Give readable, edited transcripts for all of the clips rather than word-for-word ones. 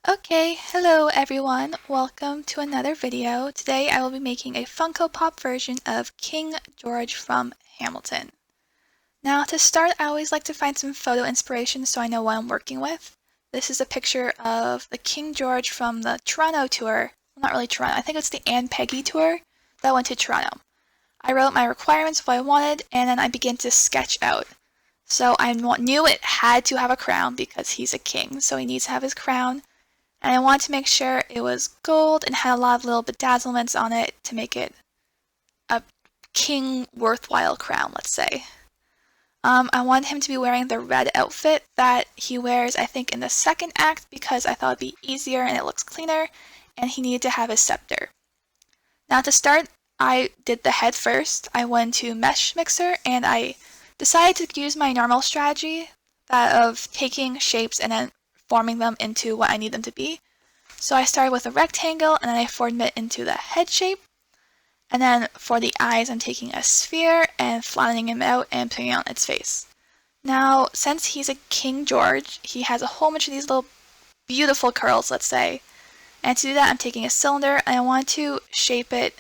Okay, hello everyone. Welcome to another video. Today I will be making a Funko Pop version of King George from Hamilton. Now to start, I always like to find some photo inspiration so I know what I'm working with. This is a picture of the King George from the Toronto tour. Well, not really Toronto, I think it's the Anne Peggy tour that went to Toronto. I wrote my requirements of what I wanted and then I began to sketch out. So I knew it had to have a crown because he's a king, so he needs to have his crown. And I wanted to make sure it was gold and had a lot of little bedazzlements on it to make it a king worthwhile crown, let's say. I wanted him to be wearing the red outfit that he wears, I think, in the second act because I thought it'd be easier and it looks cleaner, and he needed to have his scepter. Now to start, I did the head first. I went to Meshmixer and I decided to use my normal strategy, that of taking shapes and then forming them into what I need them to be. So I started with a rectangle and then I formed it into the head shape. And then for the eyes, I'm taking a sphere and flattening him out and putting it on its face. Now, since he's a King George, he has a whole bunch of these little beautiful curls, let's say. And to do that, I'm taking a cylinder and I want to shape it.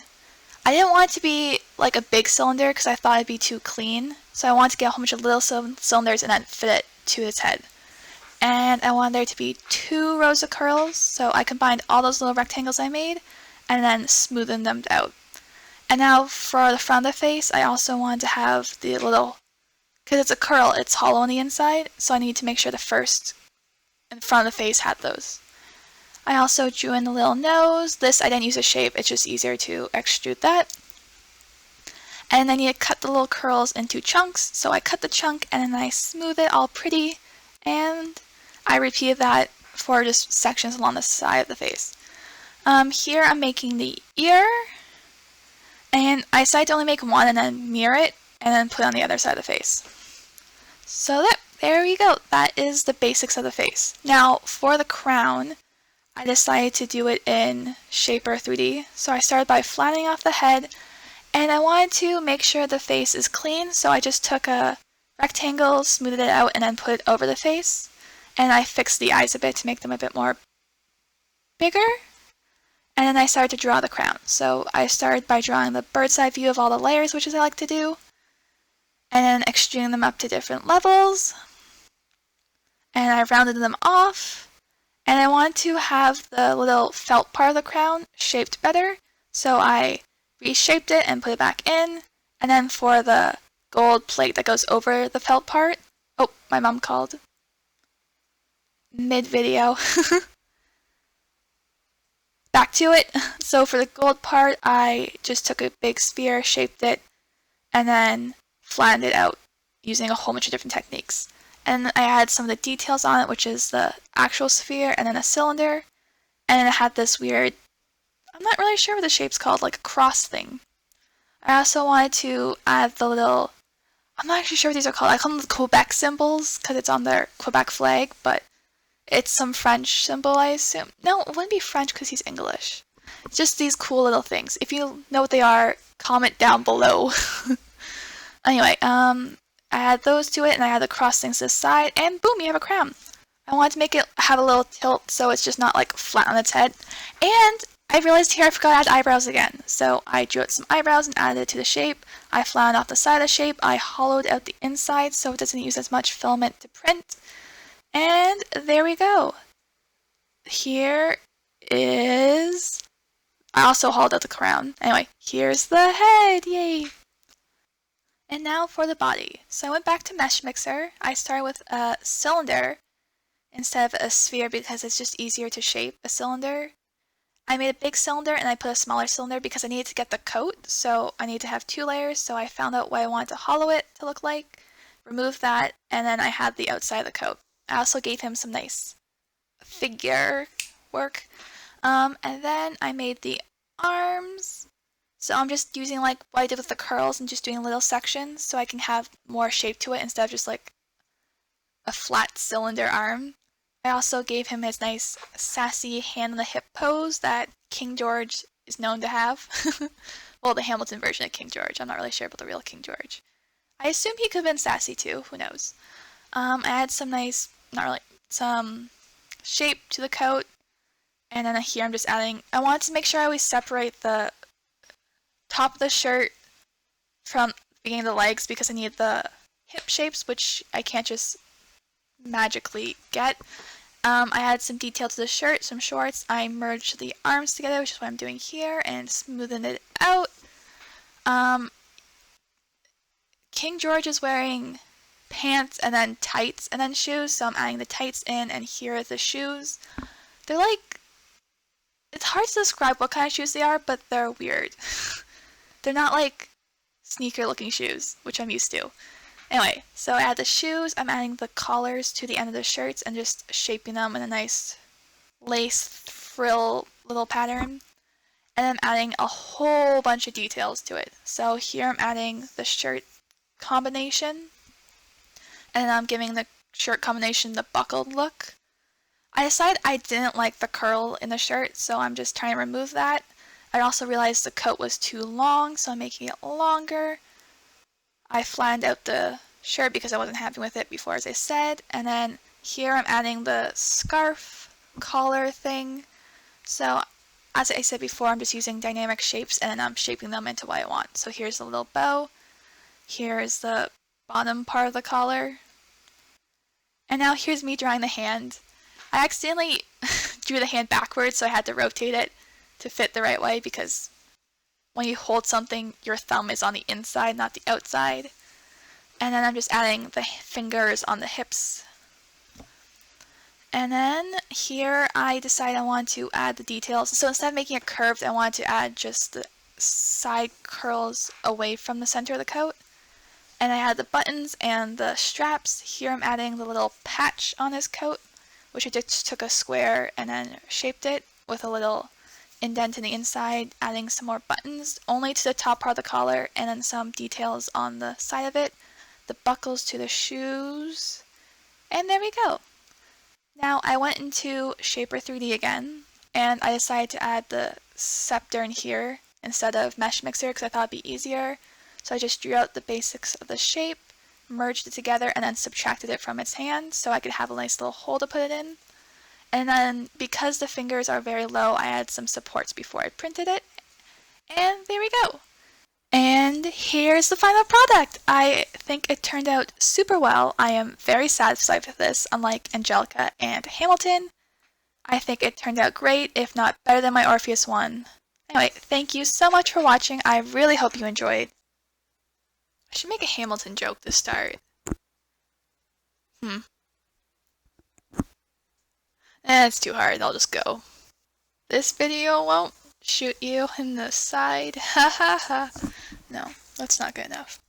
I didn't want it to be like a big cylinder because I thought it'd be too clean. So I wanted to get a whole bunch of little cylinders and then fit it to his head. And I wanted there to be 2 rows of curls, so I combined all those little rectangles I made and then smoothened them out. And now for the front of the face, I also wanted to have the little, because it's a curl, it's hollow on the inside, so I need to make sure the first in front of the face had those. I also drew in the little nose. This I didn't use a shape, it's just easier to extrude that. And then you cut the little curls into chunks, so I cut the chunk and then I smooth it all pretty, and I repeated that for just sections along the side of the face. Here I'm making the ear, and I decided to only make one and then mirror it, and then put it on the other side of the face. So there we go. That is the basics of the face. Now for the crown, I decided to do it in Shaper 3D. So I started by flattening off the head, and I wanted to make sure the face is clean, so I just took a rectangle, smoothed it out, and then put it over the face. And I fixed the eyes a bit to make them a bit more bigger. And then I started to draw the crown. So I started by drawing the bird's eye view of all the layers, which is I like to do. And then extruding them up to different levels. And I rounded them off. And I wanted to have the little felt part of the crown shaped better. So I reshaped it and put it back in. And then for the gold plate that goes over the felt part. Oh, my mom called. Mid-video. Back to it. So for the gold part, I just took a big sphere, shaped it, and then flattened it out using a whole bunch of different techniques. And I added some of the details on it, which is the actual sphere and then a cylinder. And then it had this weird, I'm not really sure what the shape's called, like a cross thing. I also wanted to add the little, I'm not actually sure what these are called. I call them the Quebec symbols because it's on their Quebec flag, but it's some French symbol, I assume. No, it wouldn't be French because he's English. It's just these cool little things. If you know what they are, comment down below. Anyway, I add those to it, and I add the cross things to the side, and boom, you have a crown. I wanted to make it have a little tilt so it's just not like flat on its head. And I realized here I forgot to add eyebrows again. So I drew out some eyebrows and added it to the shape. I flattened off the side of the shape. I hollowed out the inside so it doesn't use as much filament to print. And there we go. Here is, I also hauled out the crown. Anyway, here's the head, yay! And now for the body. So I went back to Meshmixer. I started with a cylinder instead of a sphere because it's just easier to shape a cylinder. I made a big cylinder and I put a smaller cylinder because I needed to get the coat, so I need to have 2 layers, so I found out what I wanted to hollow it to look like, removed that, and then I had the outside of the coat. I also gave him some nice figure work. And then I made the arms. So I'm just using like what I did with the curls and just doing little sections so I can have more shape to it instead of just like a flat cylinder arm. I also gave him his nice sassy hand on the hip pose that King George is known to have. Well, the Hamilton version of King George. I'm not really sure about the real King George. I assume he could have been sassy too, who knows. I had some nice, not really, some shape to the coat. And then here I'm just adding, I wanted to make sure I always separate the top of the shirt from the beginning of the legs because I need the hip shapes, which I can't just magically get. I added some detail to the shirt, some shorts. I merged the arms together, which is what I'm doing here, and smoothened it out. King George is wearing pants and then tights and then shoes, so I'm adding the tights in, and here are the shoes. They're like, it's hard to describe what kind of shoes they are, but they're weird. They're not like sneaker looking shoes, which I'm used to. Anyway, so I add the shoes, I'm adding the collars to the end of the shirts and just shaping them in a nice lace frill little pattern. And I'm adding a whole bunch of details to it. So here I'm adding the shirt combination, and I'm giving the shirt combination the buckled look. I decided I didn't like the curl in the shirt, so I'm just trying to remove that. I also realized the coat was too long, so I'm making it longer. I flattened out the shirt because I wasn't happy with it before, as I said. And then here I'm adding the scarf collar thing. So as I said before, I'm just using dynamic shapes and then I'm shaping them into what I want. So here's the little bow. Here's the bottom part of the collar. And now here's me drawing the hand. I accidentally drew the hand backwards, so I had to rotate it to fit the right way because when you hold something, your thumb is on the inside, not the outside. And then I'm just adding the fingers on the hips. And then here I decide I want to add the details. So instead of making it curved, I want to add just the side curls away from the center of the coat. And I add the buttons and the straps. Here I'm adding the little patch on his coat, which I just took a square and then shaped it with a little indent in the inside, adding some more buttons only to the top part of the collar, and then some details on the side of it, the buckles to the shoes, and there we go. Now I went into Shaper 3D again, and I decided to add the scepter in here instead of Meshmixer because I thought it'd be easier. So I just drew out the basics of the shape, merged it together, and then subtracted it from its hand so I could have a nice little hole to put it in. And then, because the fingers are very low, I added some supports before I printed it. And there we go. And here's the final product. I think it turned out super well. I am very satisfied with this, unlike Angelica and Hamilton. I think it turned out great, if not better than my Orpheus one. Anyway, thank you so much for watching. I really hope you enjoyed. I should make a Hamilton joke to start. It's too hard, I'll just go. This video won't shoot you in the side. Ha ha ha. No, that's not good enough.